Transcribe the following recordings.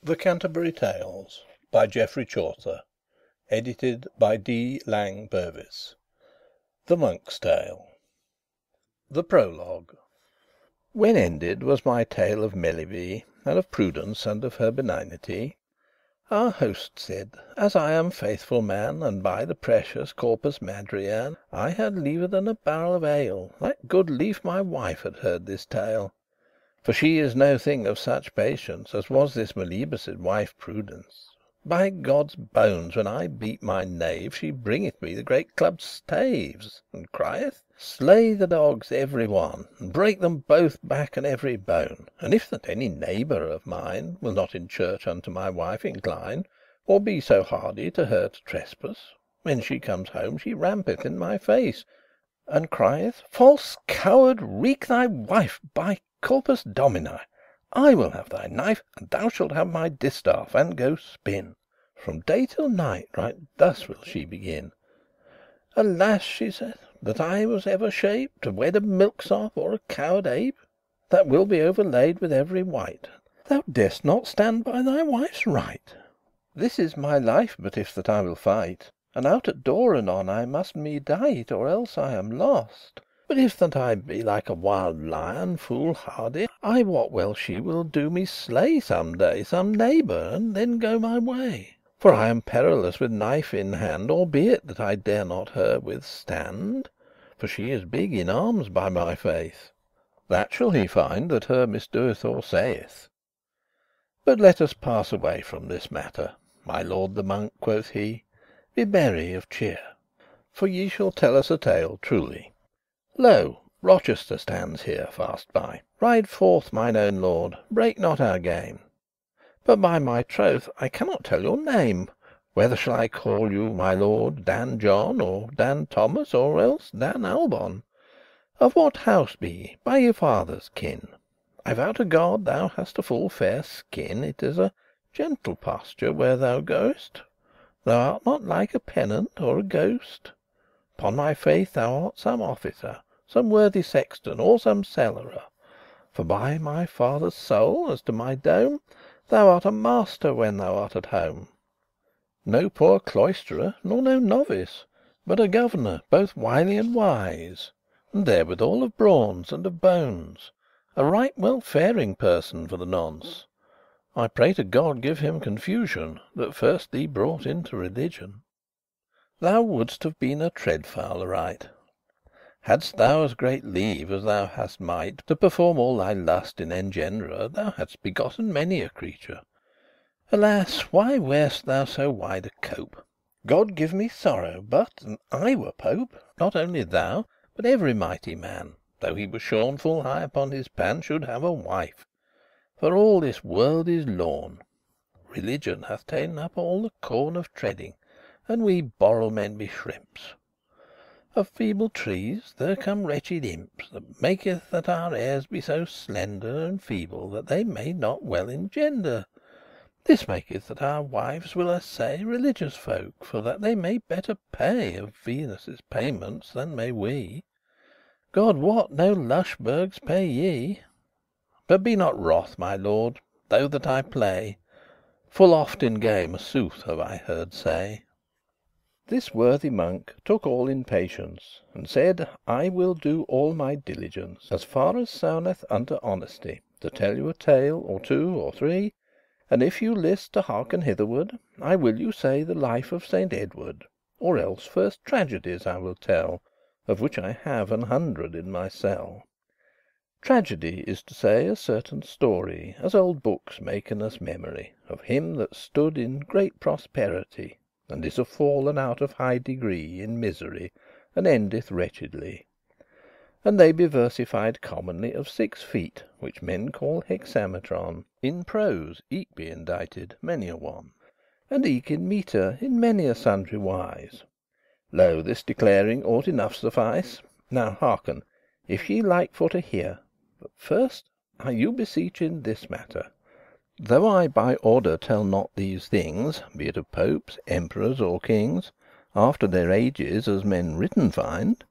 The Canterbury Tales by Geoffrey Chaucer. Edited by D. Lang Purvis. The Monk's Tale. The Prologue. When ended was my tale of Melibee, and of Prudence, and of her benignity, our host said, as I am faithful man, and by the precious Corpus Madrian, I had liever than a barrel of ale, that good lief my wife had heard this tale. For she is no thing of such patience as was this Melibes' wife Prudence. By God's bones, when I beat my knave, she bringeth me the great clubbed staves, and crieth, "Slay the dogs every one, and break them both back and every bone. And if that any neighbour of mine will not in church unto my wife incline, or be so hardy to her to trespass, when she comes home she rampeth in my face, and crieth, False coward, wreak thy wife, by Corpus Domini! I will have thy knife, and thou shalt have my distaff, and go spin. From day till night right thus will she begin. Alas, she saith, that I was ever shape To wed a milksop or a coward ape, That will be overlaid with every wight. Thou darest not stand by thy wife's right. This is my life, but if that I will fight, And out at door anon I must me dight, Or else I am lost. But if that I be like a wild lion, full hardy, I wot well she will do me slay some day Some neighbour, and then go my way. For I am perilous with knife in hand, Albeit that I dare not her withstand, For she is big in arms, by my faith. That shall he find that her misdoeth or saith. But let us pass away from this matter. My lord the monk, quoth he, be merry of cheer, For ye shall tell us a tale truly. Lo, Rochester stands here fast by. Ride forth, mine own lord, break not our game. But by my troth I cannot tell your name. Whether shall I call you, my lord, Dan John, Or Dan Thomas, or else Dan Albon? Of what house be ye, by your father's kin? I vow to God thou hast a full fair skin. It is a gentle pasture where thou goest. Thou art not like a pennant or a ghost. Upon my faith thou art some officer, Some worthy sexton, or some cellarer. For by my father's soul, as to my dome, Thou art a master when thou art at home. No poor cloisterer, nor no novice, But a governor both wily and wise, And therewithal of brawns and of bones, A right well faring person for the nonce. I pray to God give him confusion, That first thee brought into religion. Thou wouldst have been a treadfowl aright, Hadst thou as great leave as thou hast might To perform all thy lust in engenderer. Thou hadst begotten many a creature. Alas, why wear'st thou so wide a cope? God give me sorrow, but, an I were pope, Not only thou, but every mighty man, Though he were shorn full high upon his pan, Should have a wife. For all this world is lorn. Religion hath ta'en up all the corn of treading, And we borel men be shrimps. Of feeble trees there come wretched imps, That maketh that our heirs be so slender And feeble, that they may not well engender. This maketh that our wives will assay Religious folk, for that they may better pay Of Venus' payments than may we. God wot, no Lushburgs pay ye. But be not wroth, my lord, though that I play. Full oft in game a sooth have I heard say. This worthy monk took all in patience, And said, I will do all my diligence, As far as souneth unto honesty, To tell you a tale, or two, or three. And if you list to hearken hitherward, I will you say the life of Saint Edward, Or else first tragedies I will tell, Of which I have 100 in my cell. Tragedy is to say a certain story, As old bookes maken us memory, Of him that stood in great prosperity, And is fallen out of high degree In misery, and endeth wretchedly. And they be versified commonly of 6 feet, Which men call hexametron. In prose eke be indited many a one, And eke in metre in many a sundry wise. Lo, this declaring ought enough suffice. Now hearken, if ye like for to hear. But first I you beseech in this matter. Though I by order tell not these things, Be it of popes, emperors, or kings, After their ages as men written find,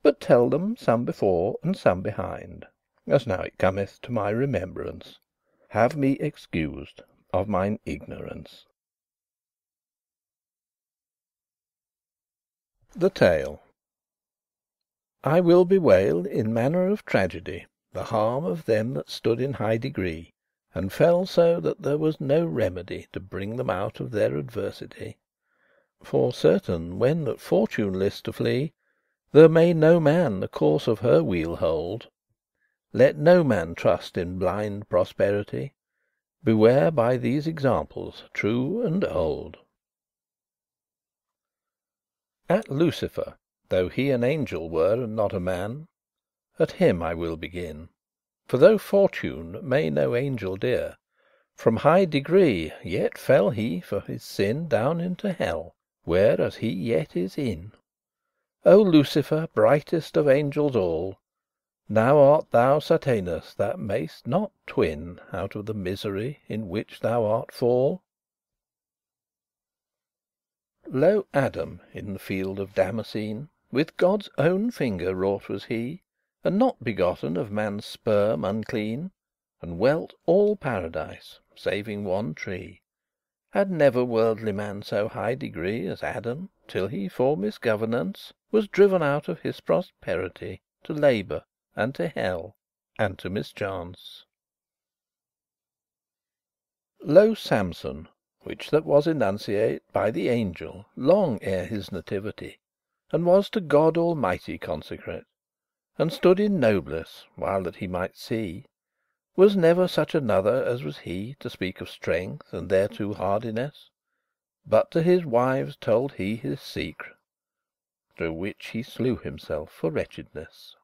But tell them some before and some behind, As now it cometh to my remembrance. Have me excused, of mine ignorance. The Tale. I will bewail, in manner of tragedy, the harm of them that stood in high degree, and fell so that there was no remedy to bring them out of their adversity. For certain, when that Fortune list to flee, there may no man the course of her wheel hold. Let no man trust in blind prosperity. Beware by these examples true and old. At Lucifer, though he an angel were and not a man, at him I will begin. For though Fortune may no angel dear, from high degree yet fell he for his sin down into hell, where as he yet is in. O Lucifer, brightest of angels all, now art thou Satanas, that mayst not twin out of the misery in which thou art fall. Lo Adam in the field of Damascene, with God's own finger wrought was he, and not begotten of man's sperm unclean, and welt all paradise, saving one tree. Had never worldly man so high degree as Adam, till he for misgovernance was driven out of his prosperity to labour, and to hell, and to mischance. Lo Samson, which that was enunciate by the angel long ere his nativity, and was to God Almighty consecrate, and stood in noblesse, while that he might see, was never such another as was he, to speak of strength and thereto hardiness. But to his wives told he his secre, through which he slew himself for wretchedness.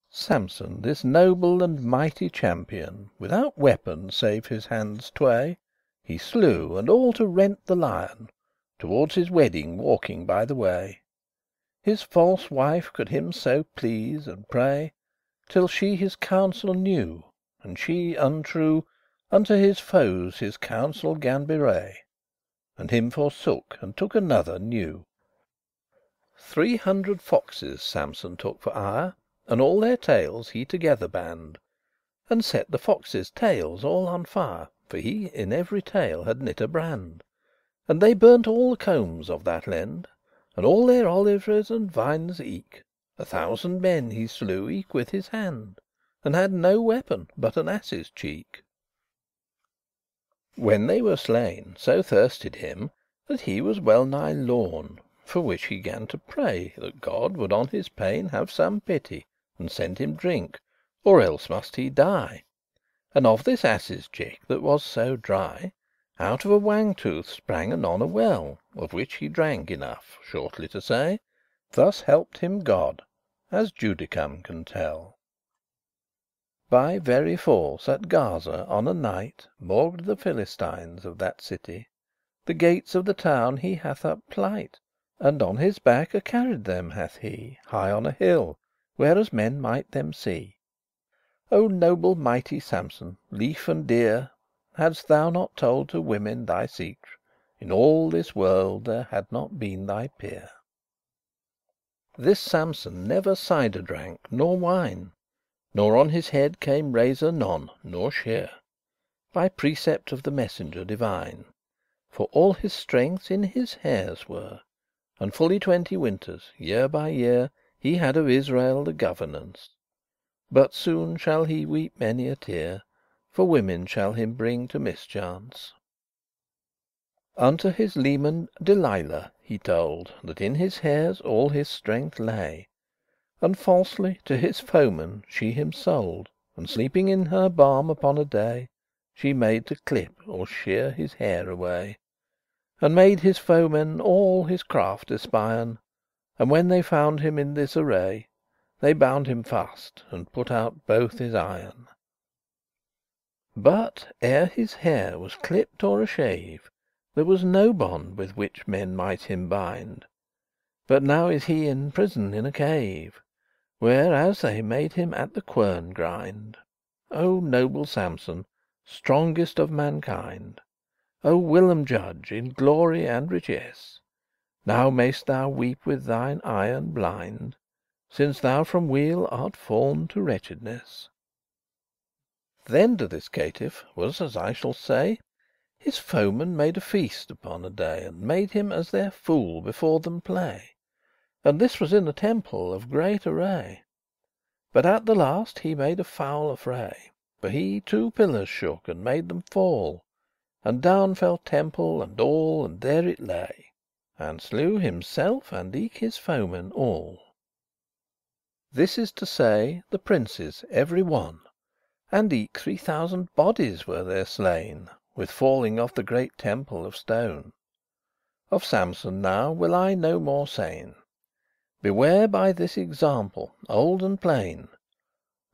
Samson, this noble and mighty champion, without weapon save his handes tway, he slew, and all to rent the lion, towards his wedding walking by the way. His false wife could him so please and pray, till she his counsel knew, and she untrue unto his foes his counsel gan bewray, and him forsook, and took another new. 300 foxes Samson took for ire, and all their tails he together band, and set the foxes' tails all on fire, for he in every tail had knit a brand. And they burnt all the combs of that lend, and all their oliveries and vines eke. 1,000 men he slew eke with his hand, and had no weapon but an ass's cheek. When they were slain, so thirsted him that he was well nigh lorn, for which he gan to pray that God would on his pain have some pity, and send him drink, or else must he die. And of this ass's cheek that was so dry, out of a wang tooth sprang anon a well, of which he drank enough, shortly to say. Thus helped him God, as Judicum can tell. By very force at Gaza on a night maugre the Philistines of that city. The gates of the town he hath upplight, and on his back carried them hath he high on a hill, where as men might them see. O noble mighty Samson, lief and dear, hadst thou not told to women thy secre, in all this world there had not been thy peer. This Samson never cider drank, nor wine, nor on his head came razor none, nor shear, by precept of the messenger divine. For all his strength in his hairs were, and fully 20 winters, year by year, he had of Israel the governance. But soon shall he weep many a tear, for women shall him bring to mischance. Unto his leman Delilah he told that in his hairs all his strength lay, and falsely to his foemen she him sold, and sleeping in her barm upon a day, she made to clip or shear his hair away, and made his foemen all his craft espien. And when they found him in this array, they bound him fast, and put out both his eyen. But ere his hair was clipped or a shave, there was no bond with which men might him bind. But now is he in prison in a cave, where as they made him at the quern grind. O noble Samson, strongest of mankind, O whilom judge in glory and richess, now mayst thou weep with thine eyen blind, since thou from weal art fall'n to wretchedness. Then to this caitiff was, as I shall say, his foemen made a feast upon a day, And made him as their fool before them play; And this was in a temple of great array. But at the last he made a foul affray, For he two pillars shook, and made them fall, And down fell temple and all, and there it lay, And slew himself and eke his foemen all. This is to say, the princes every one, And eke 3000 bodies were there slain, With falling of the great temple of stone. Of Samson now will I no more sayn. Beware by this example old and plain,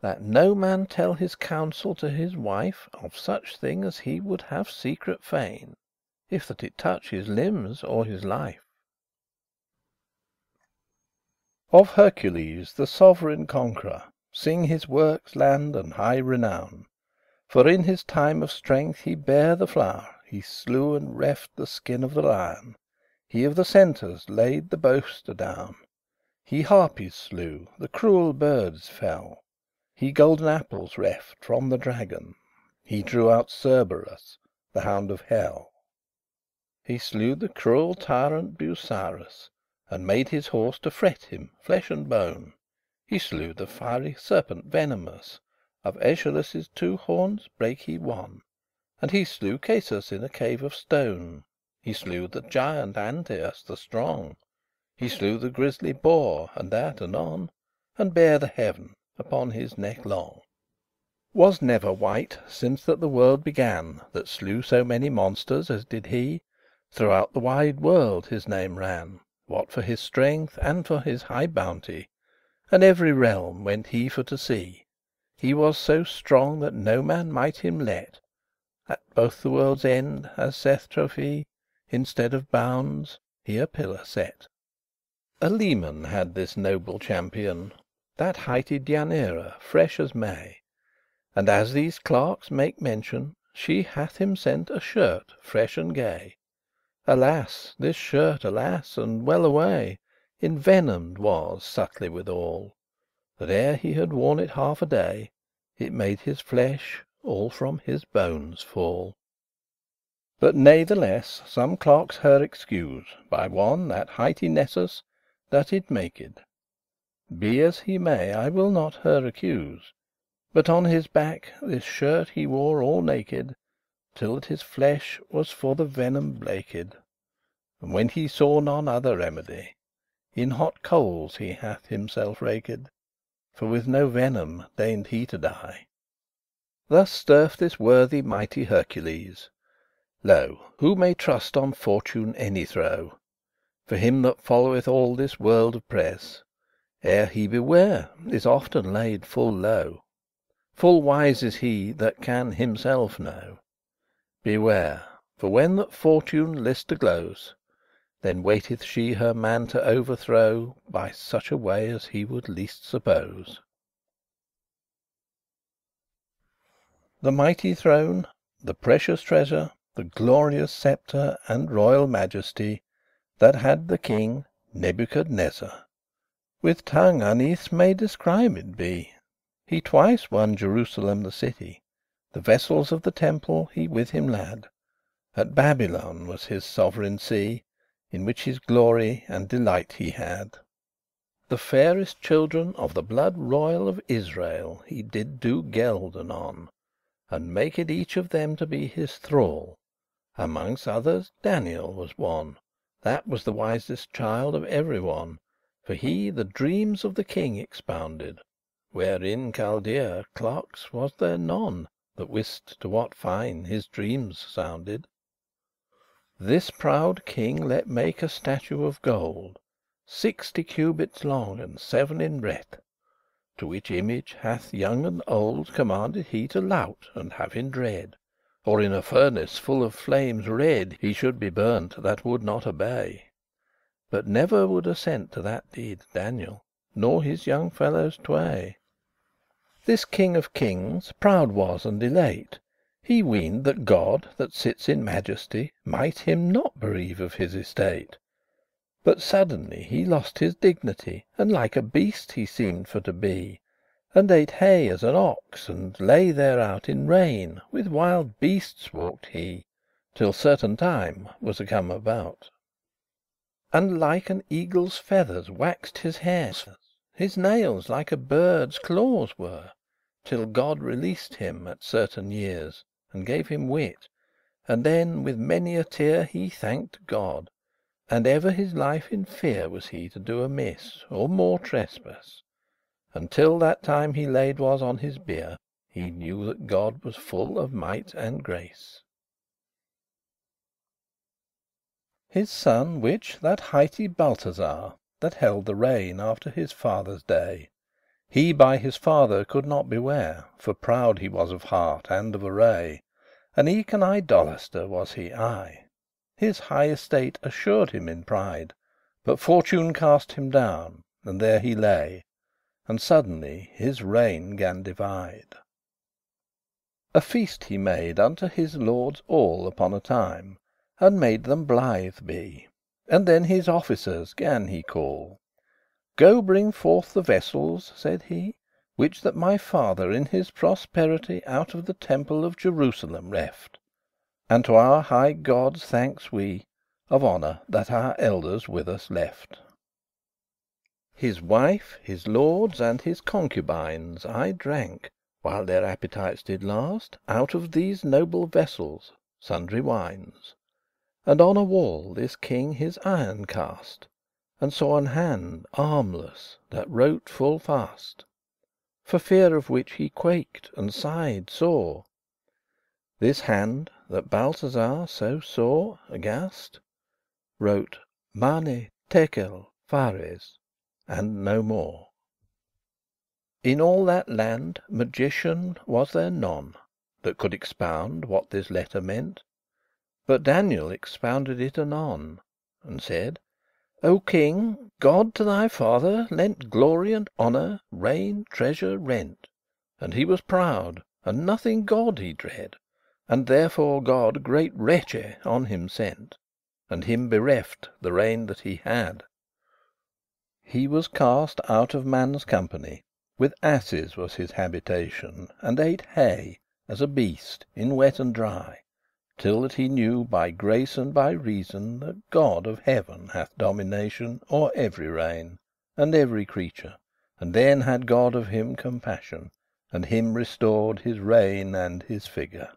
That no man tell his counsel to his wife Of such thing as he would have secret fain, If that it touch his limbs or his life. Of Hercules the sovereign conqueror Sing his works land and high renown. For in his time of strength he bare the flower, He slew and reft the skin of the lion, He of the centaurs laid the boast adown, He harpies slew, the cruel birdes fell, He golden apples reft from the dragon, He drew out Cerberus, the hound of hell. He slew the cruel tyrant Busiris, And made his horse to fret him, flesh and bone. He slew the fiery serpent venomous, Of Aeschylus' 2 horns brake he one, And he slew Croesus in a cave of stone. He slew the giant Antiochus the strong, He slew the grisly boar, and that anon, And bare the heaven upon his neck long. Was never wight, since that the world began, That slew so many monsters as did he. Throughout the wide world his name ran, What for his strength and for his high bounty, And every realm went he for to see. He was so strong that no man might him let At both the world's end, as saith trophy, Instead of bounds he a pillar set. A leman had this noble champion, That highte Deianira, fresh as May; And as these clerks make mention, She hath him sent a shirt fresh and gay. Alas! this shirt, alas! and well away, Envenomed was subtly withal, That ere he had worn it half a day, It made his flesh all from his bones fall. But natheless some clerks her excuse, By one that highte Nessus, that it maked. Be as he may, I will not her accuse, But on his back this shirt he wore all naked, Till that his flesh was for the venom blaked. And when he saw none other remedy, In hot coals he hath himself raked, For with no venom deigned he to die. Thus sterf this worthy mighty Hercules. Lo, who may trust on fortune any throw? For him that followeth all this world of press, Ere he beware, is often laid full low. Full wise is he that can himself know. Beware, for when that fortune list to glose, Then waiteth she her man to overthrow, By such a way as he would least suppose. The mighty throne, the precious treasure, The glorious sceptre and royal majesty, That had the king Nebuchadnezzar, With tongue unnethes may described be. He twice won Jerusalem the city, The vessels of the temple he with him lad. At Babylon was his sovereign see, In which his glory and delight he had. The fairest children of the blood royal of Israel He did do geld anon, And maked each of them to be his thrall. Amonges others Daniel was one, That was the wisest child of every one, For he the dreames of the king expounded, Where in Chaldea clerkes was there none That wiste to what fine his dreames sounded. This proude king let make a statue of gold, 60 cubits long and 7 in breadth, To which image hath young and old Commanded he to lout and have in dread, Or in a furnace full of flames red He should be burnt that would not obey. But never would assent to that deed Daniel, nor his young fellows tway. This king of kings proud was and elate; He weened that God, that sits in majesty, Might him not bereave of his estate. But suddenly he lost his dignity, And like a beast he seemed for to be, And ate hay as an ox, and lay there out in rain. With wild beasts walked he, till certain time was come about. And like an eagle's feathers waxed his hairs, his nails like a bird's claws were, till God released him at certain years, and gave him wit. And then with many a tear he thanked God, and ever his life in fear was he to do amiss, or more trespass. Until that time he laid was on his bier, he knew that God was full of might and grace. His son, which that highty Belshazzar, that held the reign after his father's day, he by his father could not beware, for proud he was of heart and of array, and eke an idolaster was he aye. His high estate assured him in pride, but fortune cast him down, and there he lay, and suddenly his reign gan divide. A feast he made unto his lords all upon a time, and made them blithe be. And then his officers gan he call. "Go bring forth the vessels," said he, "which that my father in his prosperity out of the temple of Jerusalem reft. And to our high God's thanks we, of honour that our elders with us left." His wife, his lords, and his concubines aye drank, while their appetites did last, out of these noble vessels sundry wines. And on a wall this king his iron cast, and saw an hand armless that wrote full fast, for fear of which he quaked and sighed sore. This hand, that Belshazzar so saw aghast, wrote Mane, Tekel, Phares, and no more. In all that land magician was there none that could expound what this letter meant. But Daniel expounded it anon, and said, "O king, God to thy father lent glory and honour, reign, treasure, rent. And he was proud, and nothing God he dread, and therefore God great wretche on him sent, and him bereft the reign that he had. He was cast out of man's company, with asses was his habitation, and ate hay, as a beast, in wet and dry, till that he knew by grace and by reason that God of heaven hath domination o'er every reign, and every creature. And then had God of him compassion, and him restored his reign and his figure.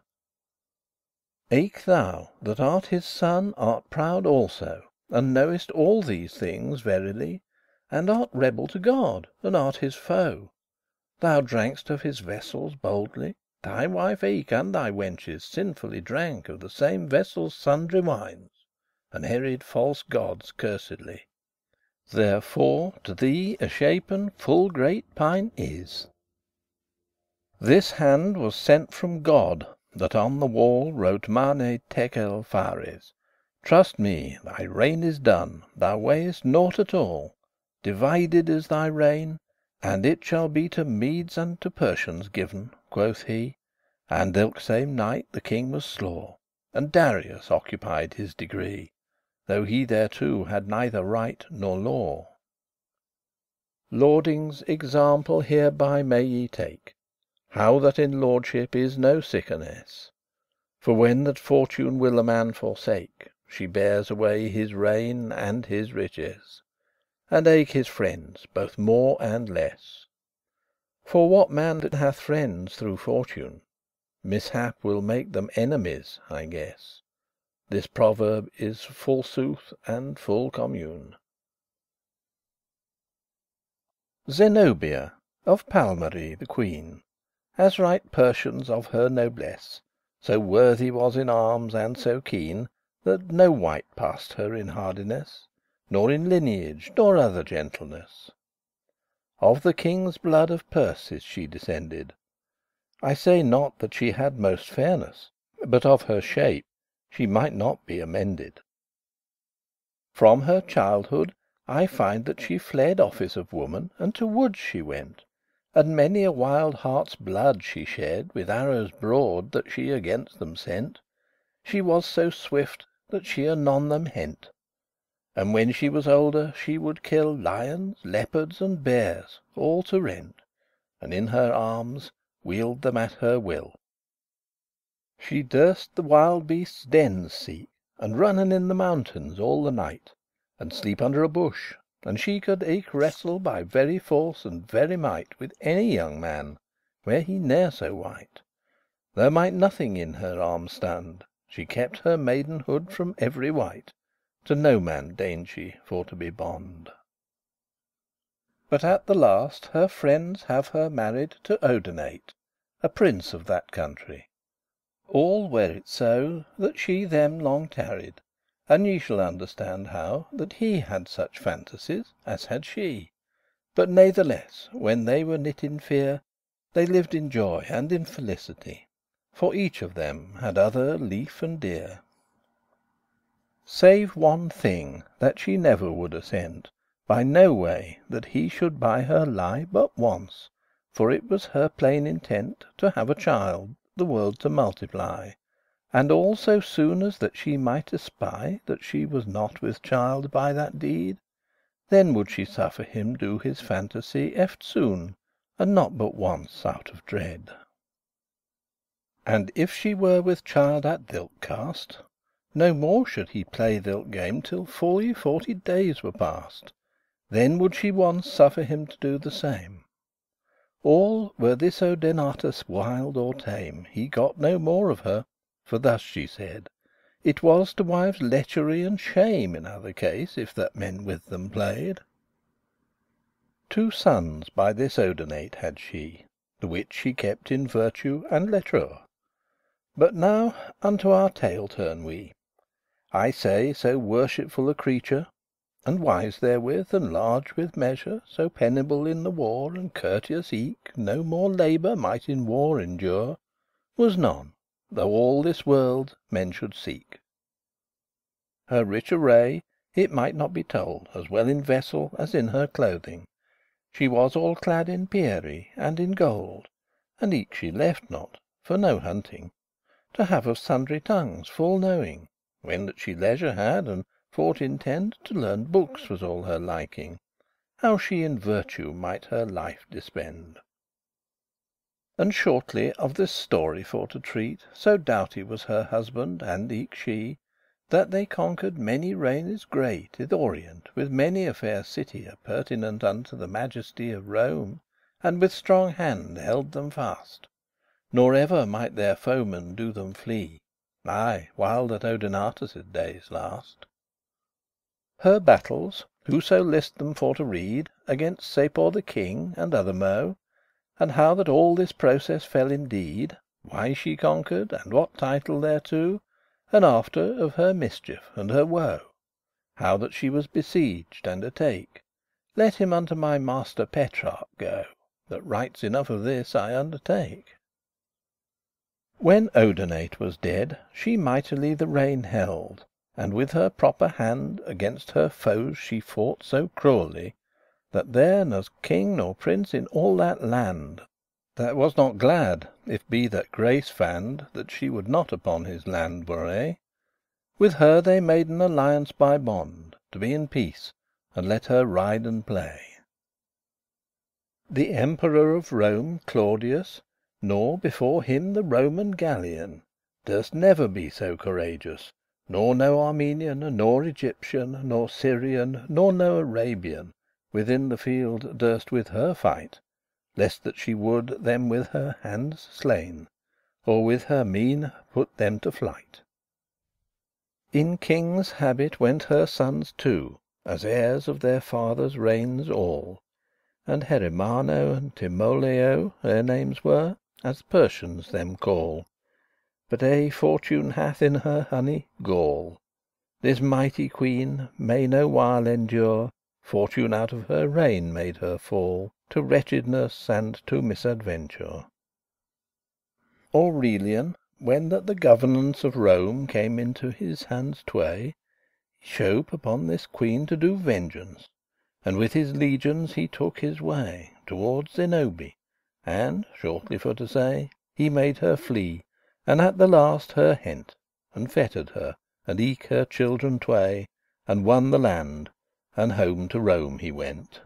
Eke thou, that art his son, art proud also, and knowest all these things verily, and art rebel to God, and art his foe. Thou drank'st of his vessels boldly. Thy wife eke and thy wenches sinfully drank of the same vessels sundry wines, and heried false gods cursedly. Therefore to thee yshapen full great pain is. This hand was sent from God, that on the wall wrote Mane, Tekel, Phares. Trust me, thy reign is done, thou weighest naught at all. Divided is thy reign, and it shall be to Medes and to Persians given, quoth he. And ilk same night the king was slaw, and Darius occupied his degree, though he thereto had neither right nor law. Lordings example hereby may ye take, how that in lordship is no sickerness. For when that fortune will a man forsake, she bears away his reign and his riches, and eke his friends both more and less. For what man that hath friends through fortune, mishap will make them enemies, I guess. This proverb is full sooth and full commune. Zenobia of Palmyra the queen, as right Persians of her noblesse, so worthy was in arms and so keen, that no wight passed her in hardiness, nor in lineage, nor other gentleness. Of the king's blood of Perse is she descended. I say not that she had most fairness, but of her shape she might not be amended. From her childhood I find that she fled office of woman, and to woods she went, and many a wild harte's blood she shed with arrows broad that she against them sent. She was so swift that she anon them hent. And when she was older she would kill lions, leopards, and bears, all to rent. and in her arms wield them at her will. She durst the wild beasts' dens seek, and runnen in the mountains all the night, and sleep under a bush, and she could eke wrestle by very force and very might with any young man, were he ne'er so wight. There might nothing in her arms stand, she kept her maidenhood from every wight, to no man deigned she for to be bond. But at the last her friends have her married to Odenate, a prince of that country. All were it so that she them long tarried, and ye shall understand how that he had such fantasies as had she. But natheless, when they were knit in fear, they lived in joy and in felicity, for each of them had other lief and dear. Save one thing, that she never would assent, by no way, that he should by her lie but once, for it was her plain intent to have a child, the world to multiply, and all so soon as that she might espy that she was not with child by that deed, then would she suffer him do his fantasy eftsoon, and not but once out of dread. And if she were with child at thilke cast, no more should he play thilke game till fully 40 days were past, then would she once suffer him to do the same. All, were this Odenatus wild or tame, he got no more of her, for thus she said, it was to wives lechery and shame in other case, if that men with them played. 2 sons by this Odenate had she, the which she kept in virtue and lechour. But now unto our tale turn we. I say, so worshipful a creature, and wise therewith, and large with measure, so penible in the war, and courteous eke, no more labour might in war endure, was none, though all this world men should seek. Her rich array, it might not be told, as well in vessel as in her clothing. She was all clad in pierrie and in gold, and eke she left not, for no hunting, to have of sundry tongues full knowing, when that she leisure had, and fort intent to learn bookes was all her liking, how she in virtue might her life dispend. And shortly of this story for to treat, so doughty was her husband and eke she, that they conquered many regnes great i'th Orient, with many a fair city appurtenant unto the majesty of Rome, and with strong hand held them fast, nor ever might their foemen do them flee, aye, while that Odenatus' days last. Her battles, whoso list them for to read, against Sapor the king and other mo', and how that all this process fell indeed, why she conquered, and what title thereto, and after of her mischief and her woe, how that she was besieged and atake, let him unto my master Petrarch go, that writes enough of this, I undertake. When Odenate was dead, she mightily the reign held, and with her proper hand against her foes she fought so cruelly, that there n'as king nor prince in all that land that was not glad, if be that grace fand that she would not upon his land warray. With her they made an alliance by bond, to be in peace, and let her ride and play. The Emperor of Rome, Claudius, nor before him the Roman Gallian, durst never be so courageous, nor no Armenian, nor Egyptian, nor Syrian, nor no Arabian, within the field durst with her fight, lest that she would them with her handes slain, or with her mien put them to flight. In king's habit went her sons too, as heirs of their fathers' reignes all, and Herimano and Timoleo their names were, as Persians them call. But aye Fortune hath in her honey gall. This mighty queen may no while endure, Fortune out of her reign made her fall to wretchedness and to misadventure. Aurelian, when that the governance of Rome came into his handes tway, he shope upon this queen to do vengeance, and with his legions he took his way Towards Zenobia, and, shortly for to say, he made her flee, and at the last her hent, and fettered her, and eke her children tway, and won the land, and home to Rome he went.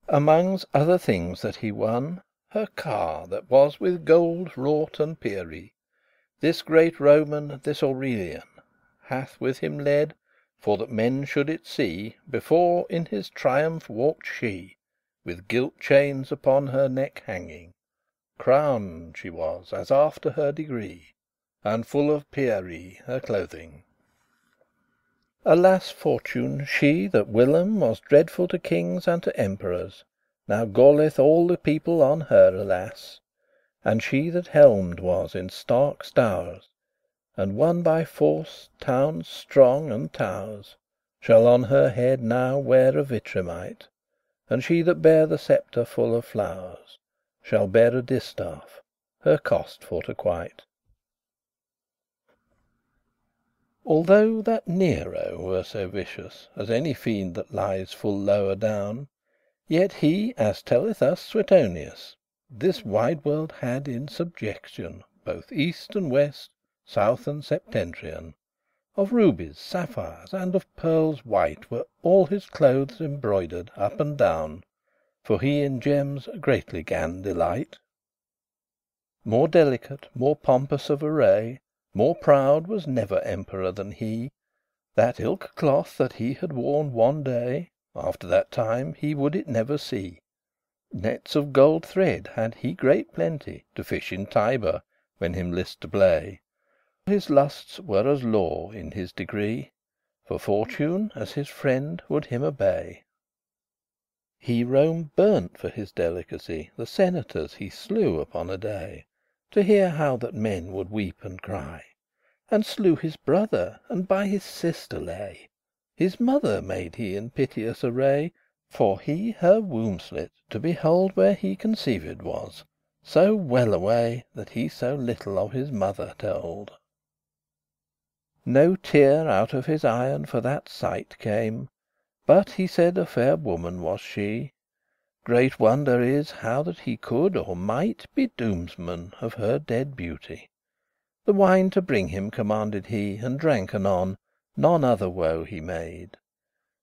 Amonges other things that he won, her car that was with gold wrought and pierrie. This great Roman, this Aurelian, hath with him led, for that men should it see. Before in his triumph walked she, with gilt chains upon her neck hanging. Crowned she was as after her degree, and full of pierrie her clothing. Alas Fortune, she that whilom was dreadful to kings and to emperors, now galleth all the people on her, alas. And she that helmed was in stark stowres, and won by force townes strong and towers, shall on her head now wear a vitremite. And she that bare the sceptre full of flowers shall bear a distaff, her cost for to quite. Although that Nero were so vicious As any fiend that lies full lower down, Yet he, as telleth us Suetonius, This wide world had in subjection, Both east and west, south and septentrion. Of rubies, sapphires, and of pearles white Were all his clothes embroider'd up and down, For he in gemmes greatly gan delight. More delicate, more pompous of array, More proud was never emperor than he. That ilke cloth that he had worn one day, After that time he would it never see. Nets of gold thread had he great plenty, To fish in Tiber, when him list to play. His lustes were as law in his degree, For Fortune as his friend would him obey. He Rome burnt for his delicacy, The senators he slew upon a day, To hear how that men would weep and cry, And slew his brother, and by his sister lay. His mother made he in piteous array, For he her womb slit to behold where he conceived was, So well away, that he so little of his mother told. No tear out of his eyen for that sight came, But he said a fair woman was she. Great wonder is how that he could or might Be doomsman of her dead beauty. The wine to bring him commanded he, And drank anon, none other woe he made.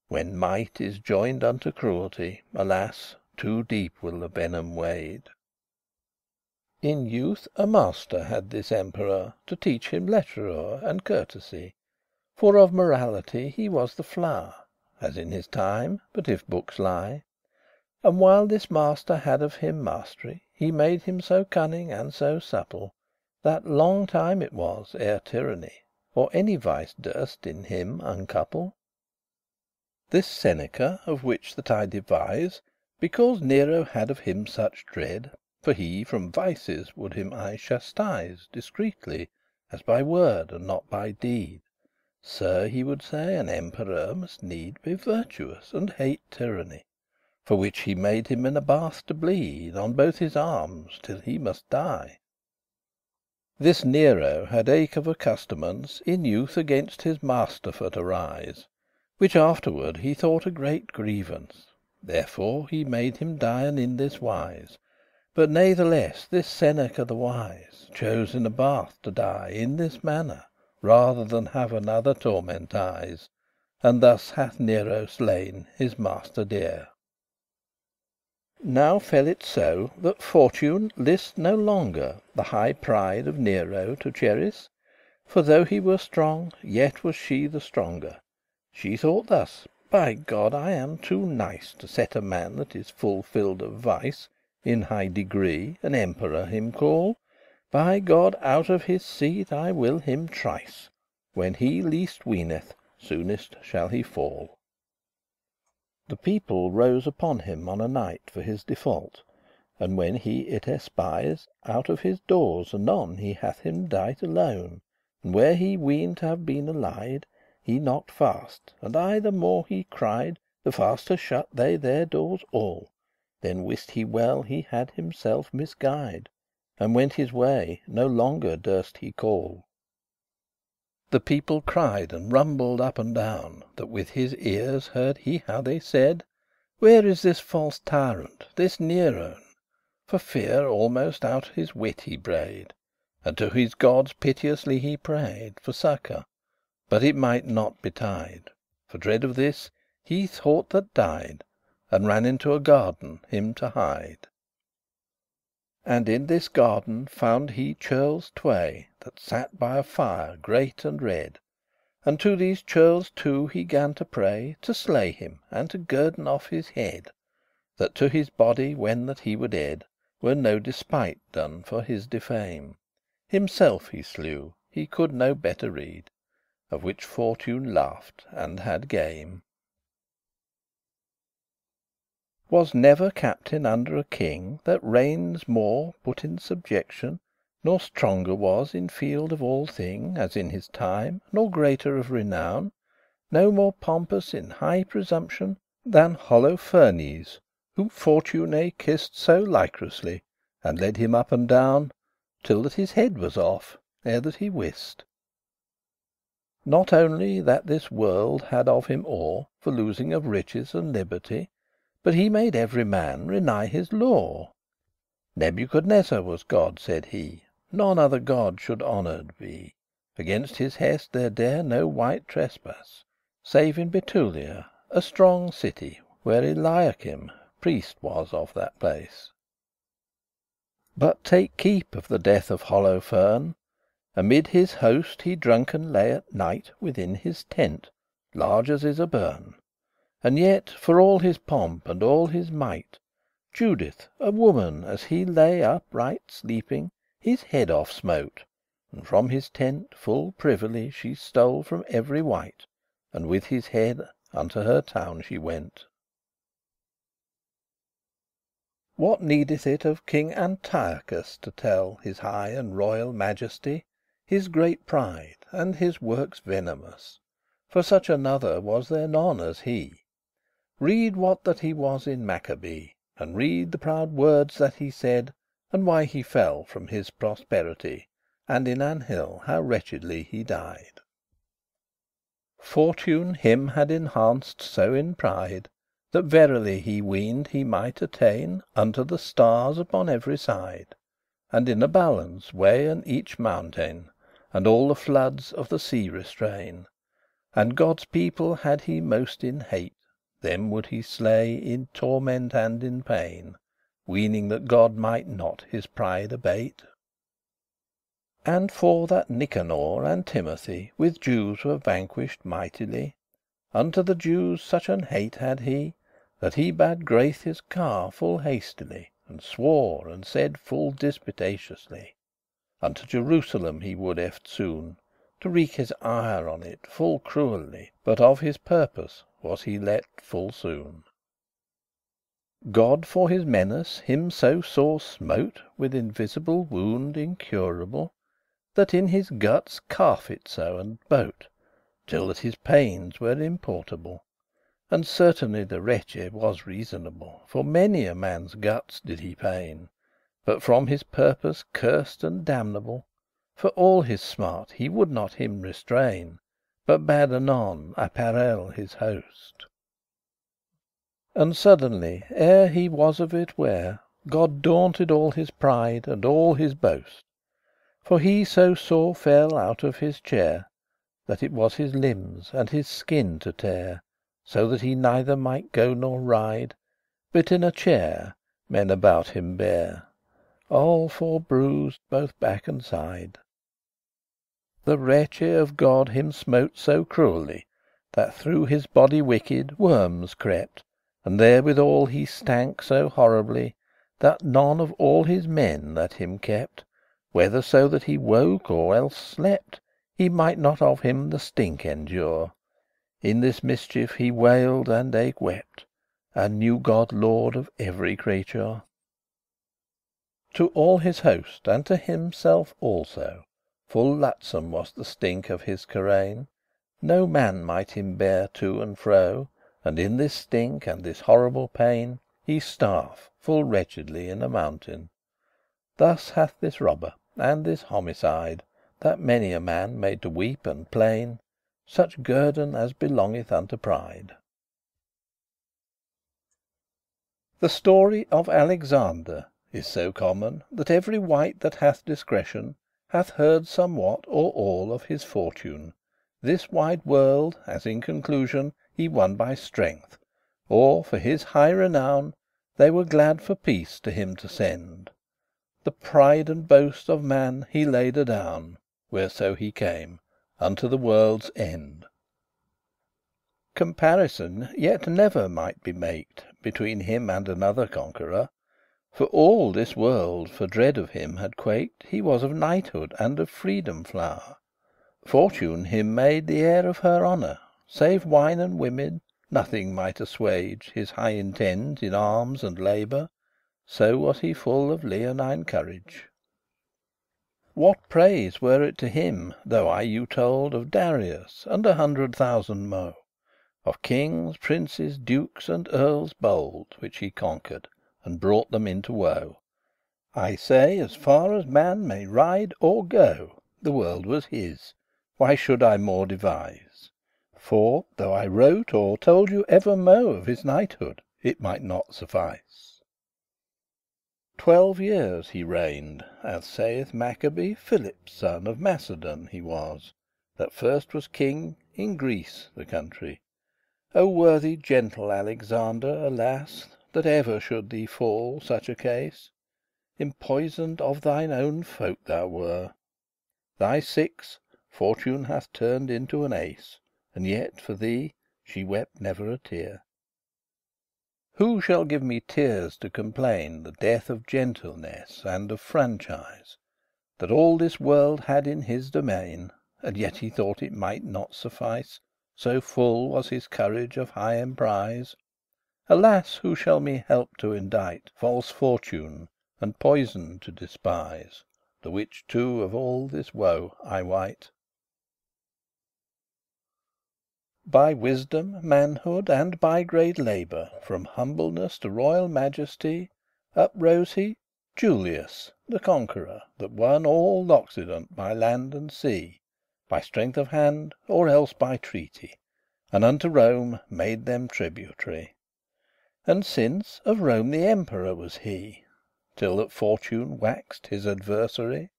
When might is joined unto cruelty, Alas, too deep will the venom wade. In youth a master had this emperor, To teach him lettrure and courtesy. For of morality he was the flower, As in his time, but if bookes lie. And while this master had of him mastery, He made him so cunning and so supple, That long time it was ere tyranny Or any vice durst in him uncouple. This Seneca, of which that I devise, Because Nero had of him such dread, For he from vices would him aye chastise Discreetly, as by word, and not by deed. Sir, he would say, an emperor must need Be virtuous, and hate tyranny. For which he made him in a bath to bleed On both his armes, till he must die. This Nero had eke of accustomance In youth against his master for to rise, Which afterward he thought a great grievance. Therefore he made him dien in this wise. But natheless this Seneca the wise Chose in a bath to die in this manner, Rather than have another tormentise. And thus hath Nero slain his master dear. Now fell it so, that Fortune list no longer The high pride of Nero to cherice. For though he were strong, yet was she the stronger. She thought thus: by God, I am too nice To set a man that is full filled of vice, In high degree an emperor him call. By God, out of his seat I will him trice. When he least weeneth, soonest shall he fall. The people rose upon him on a night For his default, and when he it espies, Out of his doors anon he hath him dight Alone, and where he weened to have been allied, He knocked fast, and aye the more he cried, The faster shut they their doors all. Then wist he well he had himself misguide, And went his way, no longer durst he call. The people cried and rumbled up and down, That with his ears heard he how they said: "Where is this false tyrant, this Nero?" For fear almost out his wit he brayed, And to his goddes piteously he prayed For succour, but it might not betide. For dread of this, he thought that died, and ran into a garden him to hide. And in this garden found he churles tway, that sat by a fire great and red. And to these churles two he gan to pray, to slay him, and to girden off his head, that to his body, when that he were dead, were no despite done for his defame. Himself he slew, he could no better read, of which Fortune laughed and had game. Was never captain under a king, that reignes more put in subjection, nor stronger was in field of all thing, as in his time, nor greater of renown, no more pompous in high presumption, than Holofernes, whom Fortune kissed so likrously, and led him up and down, till that his head was off, ere that he wist. Not only that this world had of him awe, for losing of riches and liberty, but he made every man reny his law. Nebuchadnezzar was God, said he, none other God should honoured be. Against his hest there dare no wight trespass, save in Betulia, a strong city, where Eliakim priest was of that place. But take keep of the death of Holoferne. Amid his host he drunken lay at night within his tent, large as is a burn. And yet, for all his pomp and all his might, Judith, a woman, as he lay upright sleeping, his head off smote, and from his tent full privily she stole from every wight, and with his head unto her town she went. What needeth it of King Antiochus to tell his high and royal majesty, his great pride, and his works venomous? For such another was there none as he. Read what that he was in Maccabee, and read the proud words that he said, and why he fell from his prosperity, and in an hill how wretchedly he died. Fortune him had enhanced so in pride, that verily he weened he might attain Unto the stars upon every side, and in a balance weighen each mountain, and all the floods of the sea restrain. And God's people had he most in hate, them would he slay in torment and in pain, weening that God might not his pride abate. And for that Nicanor and Timothy with Jews were vanquished mightily, unto the Jews such an hate had he, that he bade graith his car full hastily, and swore and said full disputatiously, unto Jerusalem he would eftsoon, to wreak his ire on it full cruelly, but of his purpose was he let full soon. God for his menace him so sore smote with invisible wound incurable, that in his guts carf it so and bote, till that his paines were importable. And certainly the wretche was reasonable, for many a man's guts did he pain, but from his purpose cursed and damnable. For all his smart he would not him restrain, but bade anon apparel his host. And suddenly, ere he was of it ware, God daunted all his pride and all his boast. For he so sore fell out of his chair, that it was his limbs and his skin to tear, so that he neither might go nor ride, but in a chair men about him bare, all forbruised both back and side. The wretche of God him smote so cruelly, that through his body wicked worms crept, and therewithal he stank so horribly, that none of all his men that him kept, whether so that he woke or else slept, he might not of him the stink endure. In this mischief he wailed and eke wept, and knew God lord of every creature. To all his host, and to himself also, full lutsome was the stink of his carrain. No man might him bear to and fro, and in this stink and this horrible pain he starf full wretchedly in a mountain. Thus hath this robber and this homicide that many a man made to weep and plain, such guerdon as belongeth unto pride. The story of Alexander is so common, that every wight that hath discretion hath heard somewhat or all of his fortune. This wide world, as in conclusion, he won by strength, or for his high renown they were glad for peace to him to send. The pride and boast of man he laid adown, whereso he came, unto the world's end. Comparison yet never might be maked between him and another conqueror. For all this world for dread of him had quaked. He was of knighthood and of freedom flower. Fortune him made the heir of her honour. Save wine and women, nothing might assuage His high intent in arms and labour. So was he full of leonine courage. What praise were it to him, though I you told Of Darius and 100,000 mo', Of kings, princes, dukes, and earls bold, Which he conquered, and brought them into woe? I say, as far as man may ride or go, The world was his. Why should I more devise? For, though I wrote or told you ever mo' Of his knighthood, it might not suffice. 12 years he reigned, as saith Maccabee. Philip's son of Macedon he was, That first was king in Greece the country. O worthy gentle Alexander, alas, That ever should thee fall such a case! Empoisoned of thine own folk thou were. Thy six Fortune hath turned into an ace, And yet for thee she wept never a tear. Who shall give me tears to complain The death of gentleness and of franchise, That all this world had in his domain, And yet he thought it might not suffice, So full was his courage of high emprise? Alas, who shall me help to indite False fortune, and poison to despise? The which two of all this woe I wite. By wisdom, manhood, and by great labour, From humbleness to royal majesty, Uprose he, Julius the conqueror, That won all Occident by land and sea, By strength of hand, or else by treaty, And unto Rome made them tributary. And since, of Rome the emperor was he, Till that Fortune waxed his adversary.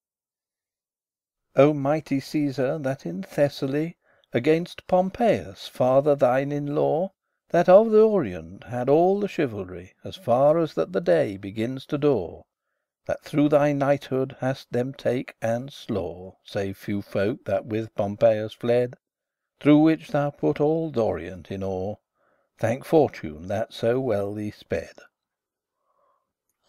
O mighty Caesar, that in Thessaly, Against Pompeius, father thine in law, That of the Orient had all the chivalry, As far as that the day begins to daw, That through thy knighthood hast them take and slaw, Save few folk that with Pompeius fled, Through which thou put all Orient in awe. Thank Fortune that so well thee sped.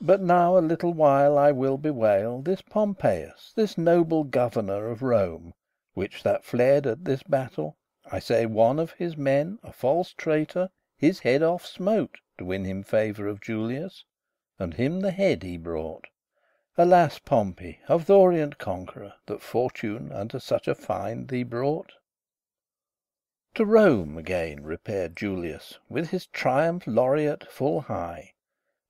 But now a little while I will bewail This Pompeius, this noble governor of Rome, Which that fled at this battle. I say one of his men, a false traitor, His head off smote, to win him favour of Julius, And him the head he brought. Alas, Pompey, of th' Orient conqueror, That Fortune unto such a find thee brought! To Rome again repaired Julius, With his triumph laureate full high.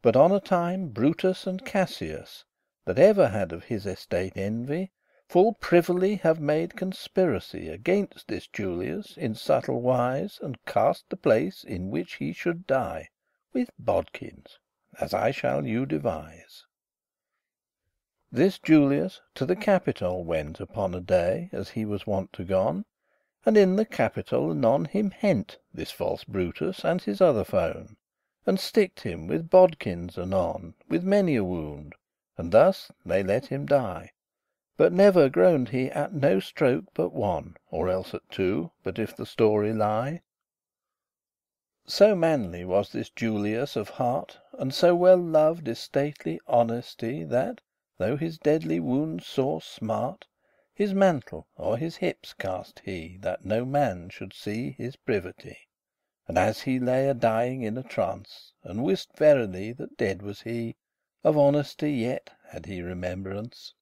But on a time Brutus and Cassius, That ever had of his estate envy, Full privily have made conspiracy Against this Julius in subtle wise, And cast the place in which he should die With bodkins, as I shall you devise. This Julius to the Capitol went Upon a day, as he was wont to gon, And in the Capitol anon him hent This false Brutus and his other fone, And sticked him with bodkins anon, With many a wound, and thus they let him die. But never groaned he at no stroke but one, Or else at two, but if the story lie. So manly was this Julius of heart, And so well loved *estately honesty,* That, though his deadly wounds sore smart, His mantle o'er his hippes cast he, That no man should see his privity. And as he lay a dying in a trance, And wist verily that dead was he, Of honesty yet had he remembrance.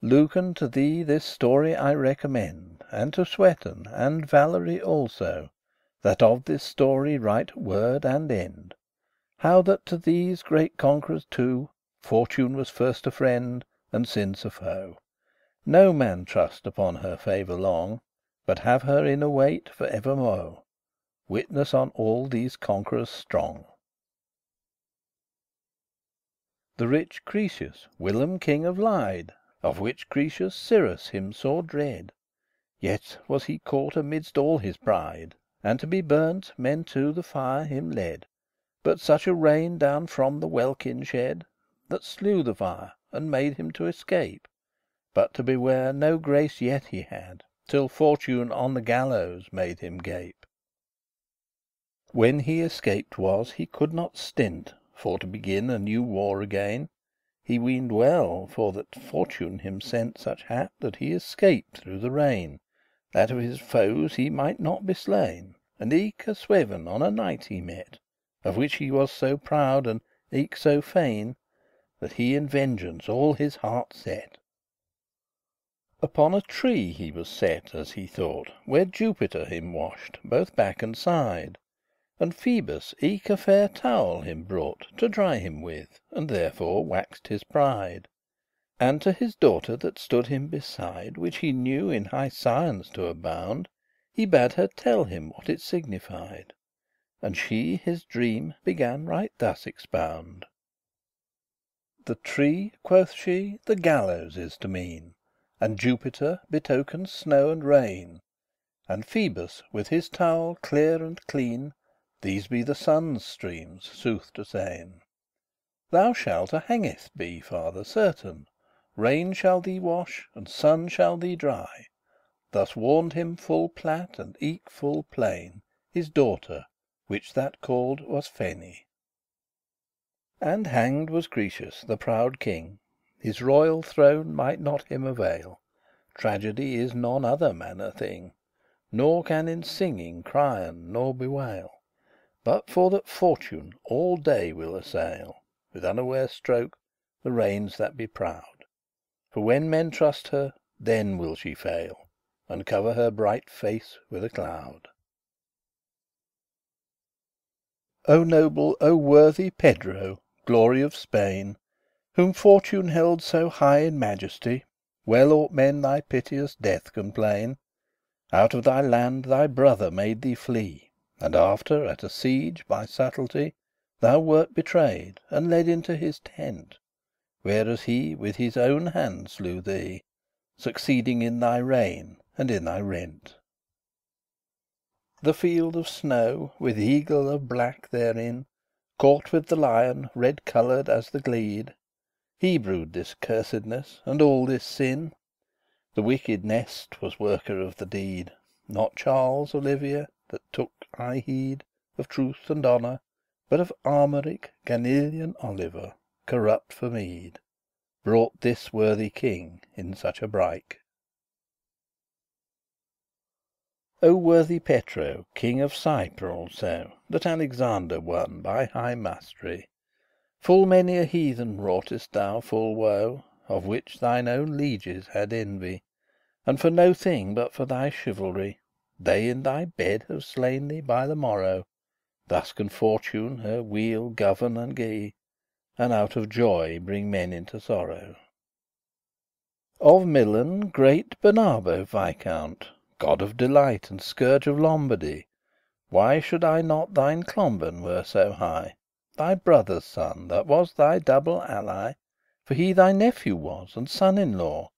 Lucan, to thee this story I recommend, And to Sueton and Valerie also, That of this story write word and end. How that to these great conquerors two Fortune was first a friend, and since a foe. No man trust upon her favour long, But have her in await for evermo'. Witness on all these conquerors strong. The rich Croesus, whilom king of Lyde, Of which Croesus Cyrus him sore dread, Yet was he caught amidst all his pride, and to be burnt men to the fire him led. But such a rain down from the welkin shed, that slew the fire, and made him to escape. But to beware no grace yet he had, till Fortune on the gallows made him gape. When he escaped was, he could not stint for to begin a new war again. He weened well, for that Fortune him sent such hap, that he escaped through the rain, that of his foes he might not be slain. And eke a sweven on a knight he met, of which he was so proud, and eke so fain, that he in vengeance all his heart set. Upon a tree he was set, as he thought, where Jupiter him washed both back and side. And Phoebus eke a fair towel him brought, to dry him with, and therefore waxed his pride. And to his daughter that stood him beside, which he knew in high science to abound, he bade her tell him what it signified. And she his dream began right thus expound. The tree, quoth she, the gallows is to mean, and Jupiter betokens snow and rain. And Phoebus with his towel clear and clean, these be the sun's streames, sooth to sayn. Thou shalt a hangeth be farther certain, rain shall thee wash, and sun shall thee dry. Thus warned him full plat and eke full plain his daughter, which that called was Phene. And hanged was Croesus, the proud king. His royal throne might not him avail. Tragedy is none other manner thing, nor can in singing crien nor bewail. But for that Fortune all day will assail, with unaware stroke, the reins that be proud. For when men trust her, then will she fail, and cover her bright face with a cloud. O noble, O worthy Pedro, glory of Spain, whom Fortune held so high in majesty, well ought men thy piteous death complain. Out of thy land thy brother made thee flee, and after at a siege by subtlety thou wert betrayed, and led into his tent, whereas he with his own hand slew thee, succeeding in thy reign and in thy rent. The field of snow, with eagle of black therein, caught with the lion, red coloured as the glede, he brewed this cursedness and all this sin. The wicked Nest was worker of the deed, not Charles Olivier, that took high heed of truth and honour, but of Armoric Ganilian Oliver, corrupt for meed, brought this worthy king in such a brike. O worthy Petro, king of Cypre also, that Alexander won by high mastery, full many a heathen wroughtest thou full woe, of which thine own lieges had envy, and for no thing but for thy chivalry. They in thy bed have slain thee by the morrow. Thus can Fortune her wheel govern and gie, and out of joy bring men into sorrow. Of Milan great Bernabo viscount, god of delight and scourge of Lombardy, why should I not thine Clomben were so high, thy brother's son, that was thy double ally? For he thy nephew was, and son-in-law,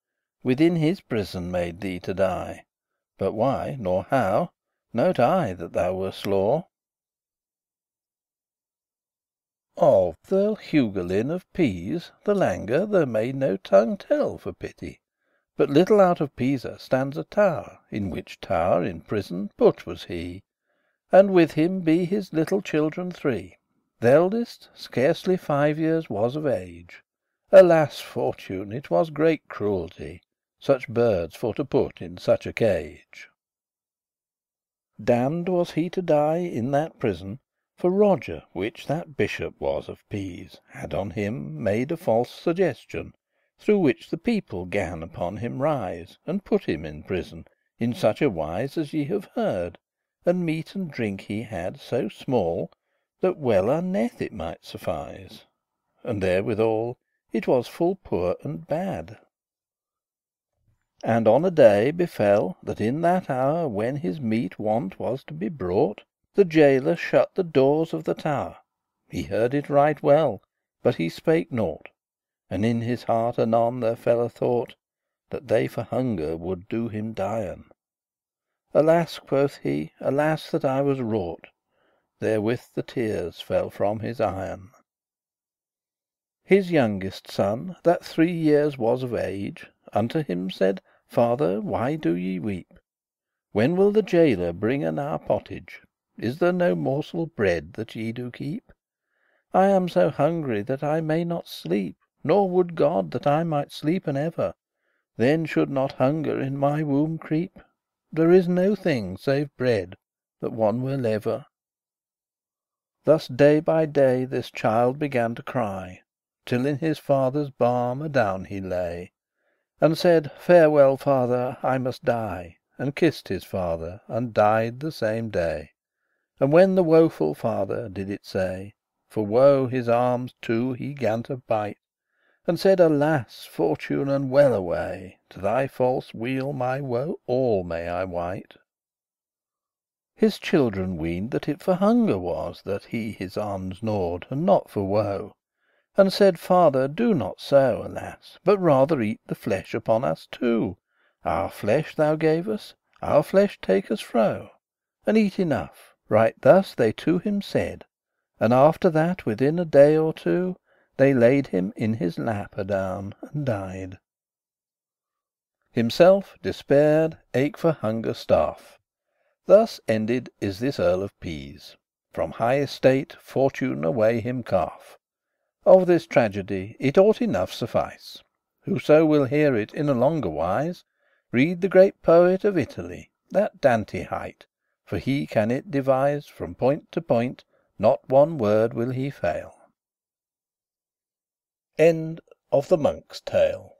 within his prison made thee to die. But why, nor how, note I that thou were slaw. Of the Ugolino of Pisa, the languor there may no tongue tell for pity. But little out of Pisa stands a tower, in which tower in prison put was he, and with him be his little children three. Th' eldest scarcely 5 years was of age. Alas, Fortune, it was great cruelty such birds for to put in such a cage. Damned was he to die in that prison, for Roger, which that bishop was of Pise, had on him made a false suggestion, through which the people gan upon him rise, and put him in prison in such a wise as ye have heard. And meat and drink he had so small, that well unnethe it might suffice, and therewithal it was full poor and bad. And on a day befell, that in that hour when his meat wont was to be brought, the jailor shut the doors of the tower. He heard it right well, but he spake nought, and in his heart anon there fell a thought, that they for hunger would do him dien. "Alas," quoth he, "alas that I was wrought." Therewith the tears fell from his eyen. His youngest son, that 3 years was of age, Unto him said, "Father, why do ye weep? When will the jailor bringen our pottage? Is there no morsel bread that ye do keep? I am so hungry that I may not sleep, Nor would God that I might sleepen ever; Then should not hunger in my womb creep. There is no thing save bread that one will ever." Thus day by day this child began to cry, Till in his father's barme adown he lay, And said, "Farewell, Father, I must die," And kissed his father, and died the same day. And when the woeful father did it say, For woe his armes two he gan to bite, And said, "Alas, Fortune, and well away! To thy false weal my woe all may I wite." His children weened that it for hunger was That he his armes gnawed, and not for woe, And said, "Father, do not so, alas, But rather eat the flesh upon us two. Our flesh thou gave us, our flesh take us fro, And eat enough." Right thus they to him said, And after that within a day or two They laid him in his lap adown, and died. Himself despaired eke for hunger starf. Thus ended is this Earl of Pise. From high estate Fortune away him carf. Of this tragedy it ought enough suffice. Whoso will hear it in a longer wise, Read the great poet of Italy, That Dante hight, for he can it devise From point to point, not one word will he fail. End of the Monk's Tale.